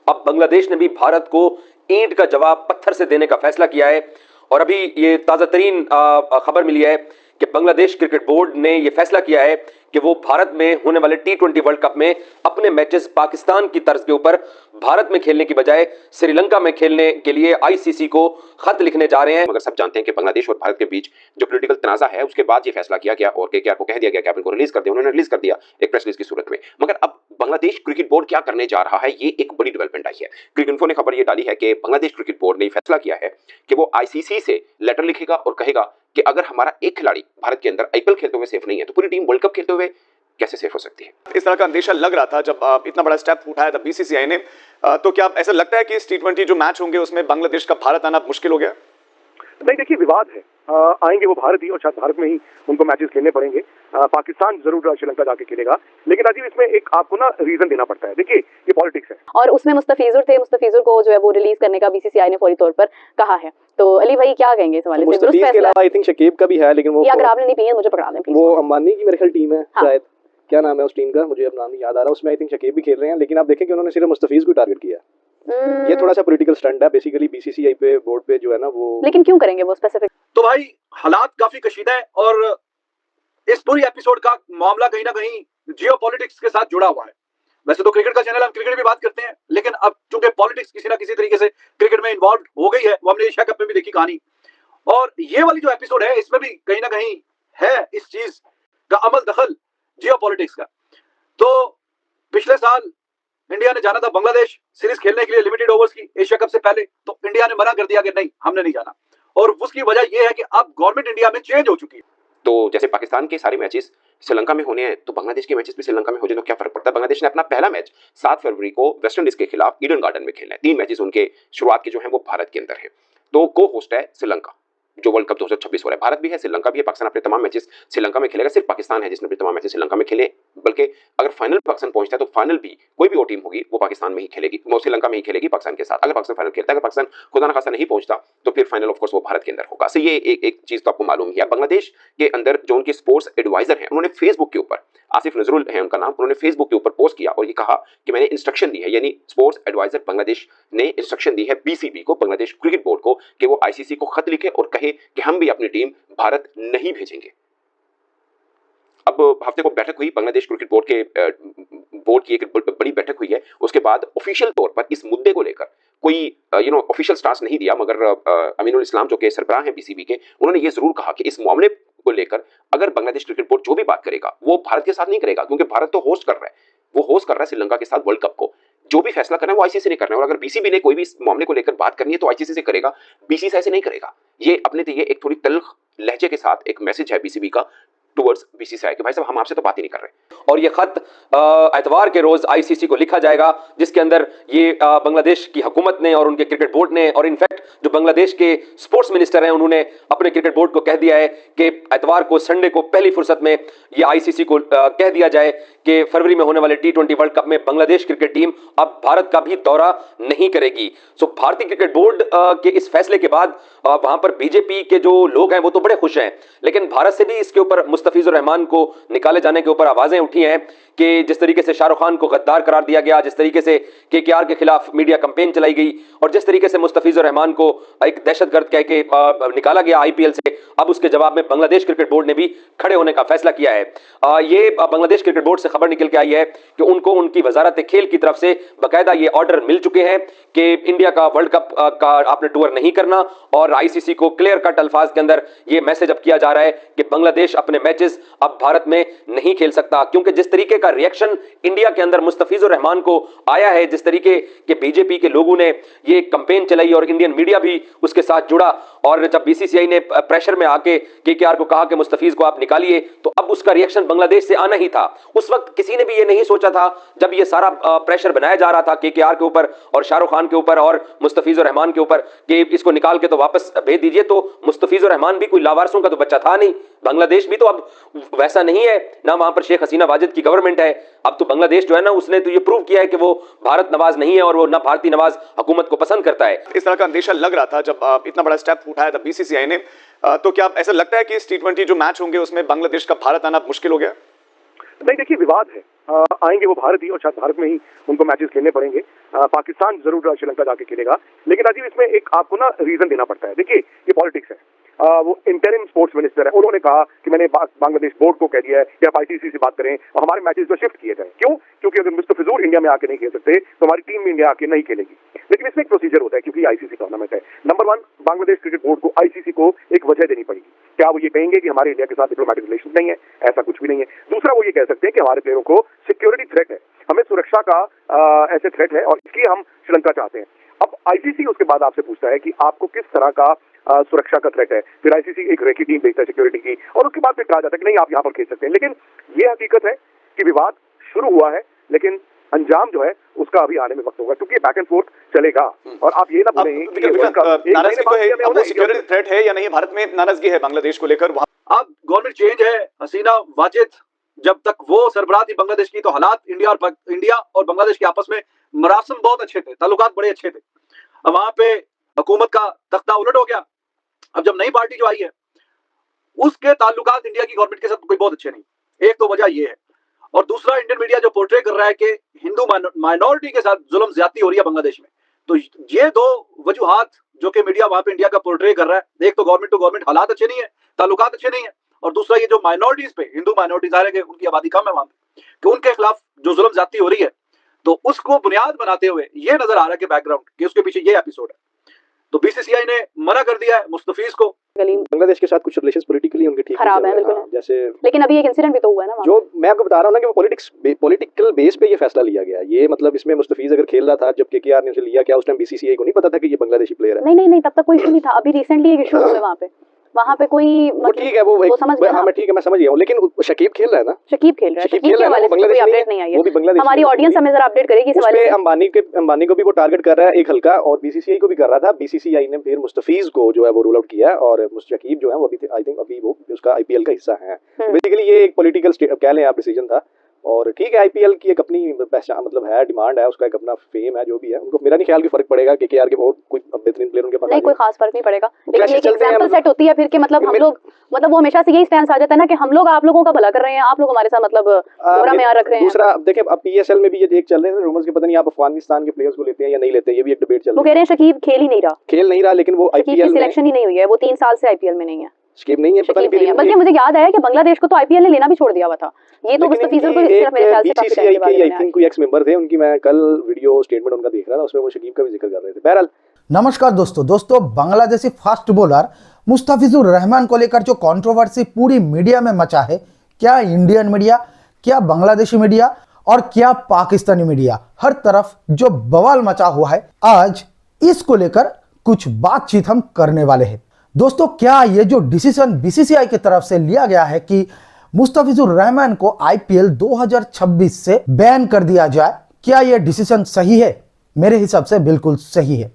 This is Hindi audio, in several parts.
अब बांग्लादेश ने भी भारत को ईंट का जवाब पत्थर से देने का फैसला किया है। और अभी ये ताजा तरीन खबर मिली है कि बांग्लादेश क्रिकेट बोर्ड ने यह फैसला किया है कि वो भारत में होने वाले T20 वर्ल्ड कप में अपने मैचेस पाकिस्तान की तर्ज के ऊपर भारत में खेलने की बजाय श्रीलंका में खेलने के लिए ICC को खत लिखने जा रहे हैं। मगर सब जानते हैं कि बांग्लादेश और भारत के बीच जो पॉलिटिकल तनाजा है उसके बाद ये फैसला किया गया और KKR को कह दिया गया कि आप इनको रिलीज कर दें। उन्होंने रिलीज कर दिया एक प्रेस रिलीज की सूरत में। मगर अब बांग्लादेश क्रिकेट बोर्ड क्या करने जा रहा है, ये एक बड़ी डेवलपमेंट आई है। क्रिकेट इन्फो ने खबर ये डाली है कि बांग्लादेश क्रिकेट बोर्ड ने फैसला किया है कि वो ICC से लेटर लिखेगा और कहेगा कि अगर हमारा एक खिलाड़ी भारत के अंदर IPL खेलते हुए सेफ नहीं है तो पूरी टीम वर्ल्ड कप खेलते हुए कैसे सेफ हो सकती है। इस तरह का अंदेशा लग रहा था जब इतना बड़ा स्टेप उठाया था BCCI ने। तो क्या ऐसा लगता है कि इस T20 जो मैच होंगे उसमें बांग्लादेश का भारत आना मुश्किल हो गया? नहीं, देखिए विवाद है, आएंगे वो भारत ही और शायद भारत में ही उनको मैचेस खेलने पड़ेंगे। पाकिस्तान जरूर श्रीलंका जाके खेलेगा, लेकिन राजीव इसमें एक आपको ना रीजन देना पड़ता है। देखिए ये पॉलिटिक्स है और उसमें मुस्तफिजुर थे, मुस्तफिजुर को जो है वो रिलीज करने का BCCI ने फौरी तौर पर कहा है। तो अली भाई क्या कहेंगे इस वाले से? मुस्तफिज के अलावा आई थिंक शकीब का भी है, लेकिन वो अगर आपने नहीं पी है मुझे पकड़ा दें। वो अंबानी की मेरे ख्याल टीम है शायद, क्या नाम है उस टीम का, मुझे अब नाम याद आ रहा है। उसमें आई थिंक शकीब भी खेल रहे हैं, लेकिन आप देखें कि उन्होंने सिर्फ मुस्तफिज को टारगेट किया। ये थोड़ा सा पॉलिटिकल स्टंट है बेसिकली BCCI पे, बोर्ड पे जो है ना वो। लेकिन क्यों करेंगे वो स्पेसिफिक? तो भाई हालात काफी कशीदा है और इस पूरी एपिसोड का मामला कहीं ना कहीं जियोपॉलिटिक्स के साथ जुड़ा हुआ है। वैसे तो क्रिकेट का चैनल, हम क्रिकेट भी बात करते हैं, लेकिन अब चूंकि पॉलिटिक्स किसी ना किसी तरीके से क्रिकेट में इन्वॉल्व हो गई है, वो हमने एशिया कप में भी देखी कहानी। और ये वाली जो एपिसोड है इसमें भी कहीं ना कहीं है इस चीज का अमल दखल जियोपॉलिटिक्स का। तो पिछले साल इंडिया ने जाना था बांग्लादेश सीरीज खेलने के लिए लिमिटेड ओवर्स की एशिया कप से पहले, तो इंडिया ने मना कर दिया कि नहीं हमने नहीं जाना। और उसकी वजह यह है कि अब गवर्नमेंट इंडिया में चेंज हो चुकी है। तो जैसे पाकिस्तान के सारे मैचेस श्रीलंका में होने हैं तो बांग्लादेश के मैचेस भी श्रीलंका में हो जाए तो क्या फर्क पड़ता है। बांग्लादेश ने अपना पहला मैच 7 फरवरी को वेस्ट इंडीज के खिलाफ ईडन गार्डन में खेलना है। 3 मैचेस उनके शुरुआत के जो है वो भारत के अंदर है। तो को होस्ट है श्रीलंका, जो वर्ल्ड कप 2026 हो रहा है। भारत भी है, श्रीलंका भी है। पाकिस्तान अपने तमाम मैचेस श्रीलंका में खेलेगा। सिर्फ पाकिस्तान है जिसने अपने तमाम मैचेस श्रीलंका में खेले। बल्कि अगर फाइनल पाकिस्तान पहुंचता है तो फाइनल भी कोई भी वो टीम होगी वो पाकिस्तान में ही खेलेगी, वो श्रीलंका में ही खेलेगी पाकिस्तान के साथ। अगर पाकिस्तान फाइनल खेलता है, अगर पाकिस्तान खुदा न खास्ता नहीं पहुंचता तो फिर फाइनल ऑफ कोर्स वो भारत के अंदर होगा। सो ये एक चीज तो आपको मालूम ही है। बांग्लादेश के अंदर जो उनके स्पोर्ट्स एडवाइजर हैं, उन्होंने फेसबुक के ऊपर, आसिफ नजरुल है उनका नाम, उन्होंने फेसबुक के ऊपर पोस्ट किया और ये कहा कि मैंने इंस्ट्रक्शन दी है, यानी स्पोर्ट्स एडवाइजर बांग्लादेश ने इंस्ट्रक्शन दी है BCB को, बांग्लादेश क्रिकेट बोर्ड को, कि वो ICC को खत लिखे और कहे कि हम भी अपनी टीम भारत नहीं भेजेंगे। अब हफ्ते को बैठक हुई बांग्लादेश क्रिकेट बोर्ड की एक बड़ी बैठक हुई है। उसके बाद ऑफिशियल तौर पर इस मुद्दे को लेकर कोई ऑफिशियल स्टांस नहीं दिया, मगर अमीनुल इस्लाम जो के सरबराह हैं BCB के, उन्होंने ये जरूर कहा कि इस मामले को लेकर अगर बांग्लादेश क्रिकेट बोर्ड जो भी बात करेगा वो भारत के साथ नहीं करेगा, क्योंकि भारत तो होस्ट कर रहा है, वो होस्ट कर रहा है श्रीलंका के साथ वर्ल्ड कप को। जो भी फैसला करना है वो ICC ने करना है, और अगर BCB ने कोई भी इस मामले को लेकर बात करनी है तो ICC से करेगा, BCCI से नहीं करेगा। ये अपने तो ये एक थोड़ी तल्ख लहजे के साथ एक मैसेज है BCB का टुवर्ड्स BCCI कि भाई साहब हम आपसे तो बात ही नहीं कर रहे। और ये खत एतवार के रोज ICC को लिखा जाएगा, जिसके अंदर ये बांग्लादेश की हुकूमत ने और उनके क्रिकेट बोर्ड ने, और इनफैक्ट जो बांग्लादेश के स्पोर्ट्स मिनिस्टर हैं उन्होंने अपने क्रिकेट बोर्ड को कह दिया है कि एतवार को, संडे को पहली फुर्सत में ये ICC को कह दिया जाए कि फरवरी में होने वाले T20 वर्ल्ड कप में बांग्लादेश क्रिकेट टीम अब भारत का भी दौरा नहीं करेगी। सो भारतीय क्रिकेट बोर्ड के इस फैसले के बाद वहां पर BJP के जो लोग हैं वो तो बड़े खुश हैं, लेकिन भारत से भी इसके ऊपर मुस्तफिजुर रहमान को निकाले जाने के ऊपर आवाजें उठी हैं कि जिस तरीके से शाहरुख खान को गद्दार करार दिया गया, जिस तरीके से KKR के खिलाफ मीडिया कैंपेन चलाई गई, और जिस तरीके से मुस्तफिजुर रहमान को एक दहशतगर्द कह के निकाला गया IPL से, अब उसके जवाब में बांग्लादेश क्रिकेट बोर्ड ने भी खड़े होने का फैसला किया है। ये बांग्लादेश क्रिकेट बोर्ड से खबर निकल के आई है कि उनको उनकी वजारत खेल की तरफ से बाकायदा ये ऑर्डर मिल चुके हैं कि इंडिया का वर्ल्ड कप का आपने टूर नहीं करना, और ICC को क्लियर कट अल्फाज के अंदर ये मैसेज अब किया जा रहा है कि बांग्लादेश अपने मैचेस अब भारत में नहीं खेल सकता। क्योंकि जिस तरीके का रिएक्शन इंडिया के अंदर मुस्तफिजुर रहमान को आया है, जिस तरीके के BJP के लोगों ने ये कैंपेन चलाई और इंडियन मीडिया भी उसके साथ जुड़ा, और जब BCCI ने प्रेशर में आके KKR को कहा कि मुस्तफिज को आप निकालिए, तो अब उसका रिएक्शन बांग्लादेश से आना ही था। उस वक्त किसी ने भी ये नहीं सोचा था, जब ये सारा प्रेशर बनाया जा रहा था KKR के ऊपर और शाहरुख खान के ऊपर और मुस्तफिजुर रहमान के ऊपर कि इसको निकाल के तो वापस भेज दीजिए, तो मुस्तफिजुर रहमान भी कोई लावारसों का तो बच्चा था नहीं। बांग्लादेश भी तो अब वैसा नहीं है ना, वहां पर शेख हसीना वाजिद की गवर्नमेंट है। अब तो बांग्लादेश जो है ना, उसने तो ये प्रूव किया है कि वो भारत नवाज नहीं है और वो ना भारतीय नवाज हुकूमत को पसंद करता है। इस तरह का अंदेशा लग रहा था जब इतना बड़ा स्टेप उठाया था BCCI ने। तो क्या ऐसा लगता है कि इस T20 जो मैच होंगे उसमें बांग्लादेश का भारत आना मुश्किल हो गया? नहीं देखिए विवाद है, आएंगे वो भारत ही और शायद भारत में ही उनको मैचेस खेलने पड़ेंगे। पाकिस्तान जरूर श्रीलंका जाके खेलेगा, लेकिन अजीब इसमें एक आपको ना रीजन देना पड़ता है। देखिए ये पॉलिटिक्स है। वो इंटरिम स्पोर्ट्स मिनिस्टर है, उन्होंने कहा कि मैंने बांग्लादेश बोर्ड को कह दिया है कि आप आईसीसी से बात करें और हमारे मैचेस को शिफ्ट किए जाएं। क्यों? क्योंकि अगर मुस्तफिजुर इंडिया में आके नहीं खेल सकते तो हमारी टीम भी इंडिया आके नहीं खेलेगी। लेकिन इसमें एक प्रोसीजर होता है क्योंकि आईसीसी टूर्नामेंट है। नंबर 1, बांग्लादेश क्रिकेट बोर्ड को आईसीसी को एक वजह देनी पड़ेगी। क्या वो ये कहेंगे कि हमारे इंडिया के साथ डिप्लोमेटिक रिलेशन नहीं है? ऐसा कुछ भी नहीं है। दूसरा वो ये कह सकते हैं कि हमारे प्लेयरों को सिक्योरिटी थ्रेट है, हमें सुरक्षा का ऐसे थ्रेट है और इसलिए हम श्रीलंका चाहते हैं। अब आईसीसी उसके बाद आपसे पूछता है कि आपको किस तरह का सुरक्षा का थ्रेट है। फिर आईसीसी एक रेकी टीम भेजता है सिक्योरिटी की और उसके बाद फिर कहा जाता है कि नहीं आप यहाँ पर खेल सकते हैं। लेकिन ये हकीकत है कि विवाद शुरू हुआ है, लेकिन अंजाम जो है उसका अभी आने में वक्त होगा क्योंकि बैक एंड फोर्थ चलेगा। और आप ये ना भूलें नाराजगी तो है, अब वो सिक्योरिटी थ्रेट है या नहीं, भारत में नाराजगी है बांग्लादेश को लेकर। अब गवर्नमेंट चेंज है, हसीना वाजिद जब तक वो सरबराह थी बांग्लादेश की तो हालात इंडिया और बांग्लादेश के आपस में मरासम बहुत अच्छे थे, ताल्लुकात बड़े अच्छे थे। अब वहां पे हुकूमत का तख्ता उलट हो गया। अब जब नई पार्टी जो आई है उसके ताल्लुकात इंडिया की गवर्नमेंट के साथ कोई बहुत अच्छे नहीं। एक तो वजह ये है, और दूसरा इंडियन मीडिया जो पोर्ट्रे कर रहा है कि हिंदू माइनॉरिटी के साथ जुल्म ज्यादती हो रही है बांग्लादेश में। तो ये दो वजूहात जो कि मीडिया वहां पे इंडिया का पोर्ट्रे कर रहा है, एक तो गवर्नमेंट हालात अच्छे नहीं है, ताल्लुकात अच्छे नहीं है, और दूसरा ये जो माइनॉरिटीज पे हिंदू माइनॉरिटीज आ रहे हैं उनकी आबादी कम है वहां पे, कि उनके खिलाफ जो जुल्म ज्यादती हो रही है, तो उसको बुनियाद बनाते हुए ये नजर आ रहा है कि बैकग्राउंड कि उसके पीछे ये एपिसोड है। तो बीसीसीआई ने मना कर दिया है मुस्तफीज को। बांग्लादेश के साथ कुछ रिलेशंस पॉलिटिकली उनके ठीक खराब है बिल्कुल, जैसे लेकिन अभी एक इंसिडेंट भी तो हुआ है ना जो मैं आपको बता रहा हूँ ना कि वो पॉलिटिकल बेस पे ये फैसला लिया गया। ये मतलब इसमें मुस्तफीज अगर खेल रहा था जब केकेआर ने उसे लिया, क्या उस टाइम बीसीसीआई को नहीं पता था कि ये बांग्लादेशी प्लेयर है? नहीं, तब तक कोई इशू नहीं था। अभी रिसेंटली एक इशू हुआ वहाँ पे कोई ठीक है, वो समझ गया। हाँ मैं ठीक है, मैं समझ गया हूँ, लेकिन शकीब खेल रहा है ना, शकीब खेल रहा है, शकीब के हवाले से कोई अपडेट नहीं आई है। वो भी बांग्लादेश, हमारी ऑडियंस हमें जरा अपडेट करेगी इस हवाले से। अंबानी को भी वो टारगेट कर रहा है एक हल्का, और बीसीसीआई को भी कर रहा था। बीसीसीआई ने फिर मुस्तफीज को जो है वो रूल आउट किया, और शकीब जो है वो अभी आई थिंक अभी वो उसका आईपीएल का हिस्सा है। बेसिकली ये एक पॉलिटिकल कह लें आप डिसीजन था, और ठीक है आईपीएल की एक अपनी पहचान मतलब है, डिमांड है, उसका एक अपना फेम है, जो भी है। उनको मेरा नहीं ख्याल कि फर्क पड़ेगा कि केकेआर के बहुत कोई बेहतरीन प्लेयर उनके पास नहीं, कोई खास फर्क नहीं पड़ेगा, लेकिन एक एग्जांपल सेट होती है फिर कि मतलब हम लोग मतलब वो हमेशा से यही स्टैंड आ जाता है ना कि हम लोग आप लोगों का भला कर रहे हैं, आप लोग हमारे साथ मतलब बुरा म्यार रख रहे हैं। दूसरा देखिए अब पीएसएल में भी ये एक चल रहे हैं रूमर्स के, पता नहीं आप अफगानिस्तान के प्लेयर्स को लेते हैं या नहीं लेते, ये भी एक डिबेट चल रही है। वो कह रहे हैं शकीब खेल ही नहीं रहा, लेकिन वो आईपीएल में सिलेक्शन ही नहीं हुई है, वो 3 साल से आईपीएल में नहीं है। शकीब नहीं है, पता नहीं। बल्कि मुझे याद आया कि बांग्लादेश को तो आईपीएल ने लेना भी छोड़ दिया हुआ था। ये तो मुस्तफीजुर को सिर्फ मेरे ख्याल से बीसीसीआई के आई थिंक कोई एक्स मेंबर थे, उनकी मैं कल वीडियो स्टेटमेंट उनका देख रहा था, उसमें वो शकीब का भी जिक्र कर रहे थे। बहरहाल नमस्कार दोस्तों, बांग्लादेशी फास्ट बॉलर मुस्तफिजुर रहमान को लेकर जो कंट्रोवर्सी पूरी मीडिया में मचा है, क्या इंडियन मीडिया, क्या बांग्लादेशी मीडिया और क्या पाकिस्तानी मीडिया, हर तरफ जो बवाल मचा हुआ है, आज इसको लेकर कुछ बातचीत हम करने वाले हैं। दोस्तों, क्या ये जो डिसीजन बीसीसीआई की तरफ से लिया गया है कि मुस्तफिजुर रहमान को आईपीएल 2026 से बैन कर दिया जाए, क्या ये डिसीजन सही है? मेरे हिसाब से बिल्कुल सही है।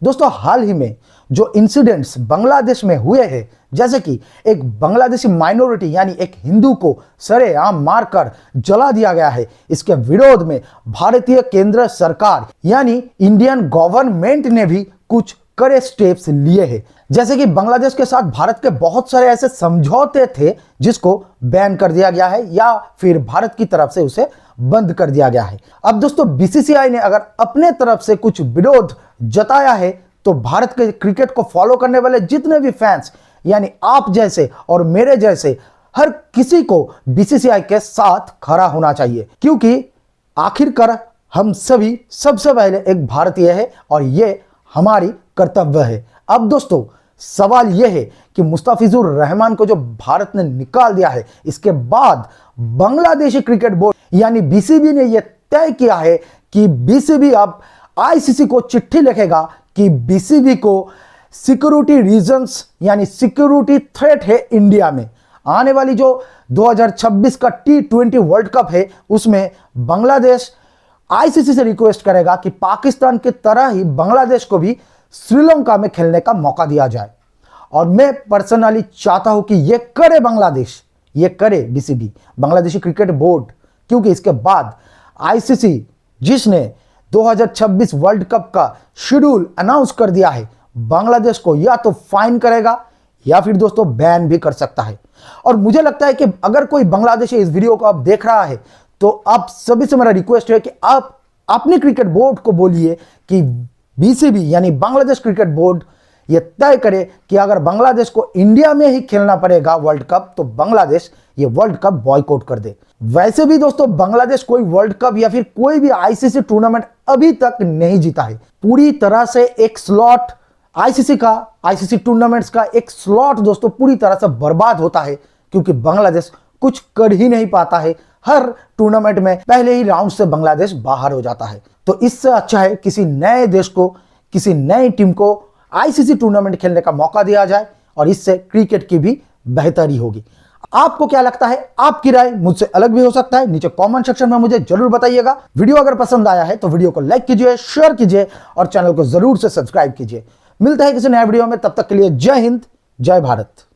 दोस्तों, हाल ही में जो इंसिडेंट्स बांग्लादेश में हुए हैं, जैसे कि एक बांग्लादेशी माइनॉरिटी यानी एक हिंदू को सरेआम मारकर जला दिया गया है, इसके विरोध में भारतीय केंद्र सरकार यानी इंडियन गवर्नमेंट ने भी कुछ कड़े स्टेप्स लिए हैं। जैसे कि बांग्लादेश के साथ भारत के बहुत सारे ऐसे समझौते थे जिसको बैन कर दिया गया है या फिर भारत की तरफ से उसे बंद कर दिया गया है। अब दोस्तों, बीसीसीआई ने अगर अपने तरफ से कुछ विरोध जताया है तो भारत के क्रिकेट को फॉलो करने वाले जितने भी फैंस यानी आप जैसे और मेरे जैसे हर किसी को बीसीसीआई के साथ खड़ा होना चाहिए, क्योंकि आखिरकार हम सभी सबसे पहले एक भारतीय है और ये हमारी कर्तव्य है। अब दोस्तों, सवाल यह है कि मुस्तफिजुर रहमान को जो भारत ने निकाल दिया है, इसके बाद बांग्लादेशी क्रिकेट बोर्ड यानी बीसीबी ने यह तय किया है कि बीसीबी अब आईसीसी को चिट्ठी लिखेगा कि बीसीबी को सिक्योरिटी रीजंस यानी सिक्योरिटी थ्रेट है इंडिया में। आने वाली जो 2026 का T20 वर्ल्ड कप है, उसमें बांग्लादेश आईसीसी से रिक्वेस्ट करेगा कि पाकिस्तान की तरह ही बांग्लादेश को भी श्रीलंका में खेलने का मौका दिया जाए। और मैं पर्सनली चाहता हूं कि यह करे बांग्लादेश, यह करे बीसीबी, बांग्लादेशी क्रिकेट बोर्ड, क्योंकि इसके बाद आईसीसी जिसने 2026 वर्ल्ड कप का शेड्यूल अनाउंस कर दिया है, बांग्लादेश को या तो फाइन करेगा या फिर दोस्तों बैन भी कर सकता है। और मुझे लगता है कि अगर कोई बांग्लादेशी इस वीडियो को अब देख रहा है तो आप सभी से मेरा रिक्वेस्ट है कि आप अपने क्रिकेट बोर्ड को बोलिए कि बीसीबी यानी बांग्लादेश क्रिकेट बोर्ड ये तय करे कि अगर बांग्लादेश को इंडिया में ही खेलना पड़ेगा वर्ल्ड कप तो बांग्लादेश ये वर्ल्ड कप बॉयकॉट कर दे। वैसे भी दोस्तों बांग्लादेश कोई वर्ल्ड कप या फिर कोई भी आईसीसी टूर्नामेंट अभी तक नहीं जीता है। पूरी तरह से एक स्लॉट आईसीसी टूर्नामेंट्स का एक स्लॉट दोस्तों पूरी तरह से बर्बाद होता है क्योंकि बांग्लादेश कुछ कर ही नहीं पाता है। हर टूर्नामेंट में पहले ही राउंड से बांग्लादेश बाहर हो जाता है। तो इससे अच्छा है किसी नए देश को, किसी नई टीम को आईसीसी टूर्नामेंट खेलने का मौका दिया जाए और इससे क्रिकेट की भी बेहतरी होगी। आपको क्या लगता है? आपकी राय मुझसे अलग भी हो सकता है, नीचे कमेंट सेक्शन में मुझे जरूर बताइएगा। वीडियो अगर पसंद आया है तो वीडियो को लाइक कीजिए, शेयर कीजिए और चैनल को जरूर से सब्सक्राइब कीजिए। मिलते हैं किसी नए वीडियो में, तब तक के लिए जय हिंद, जय भारत।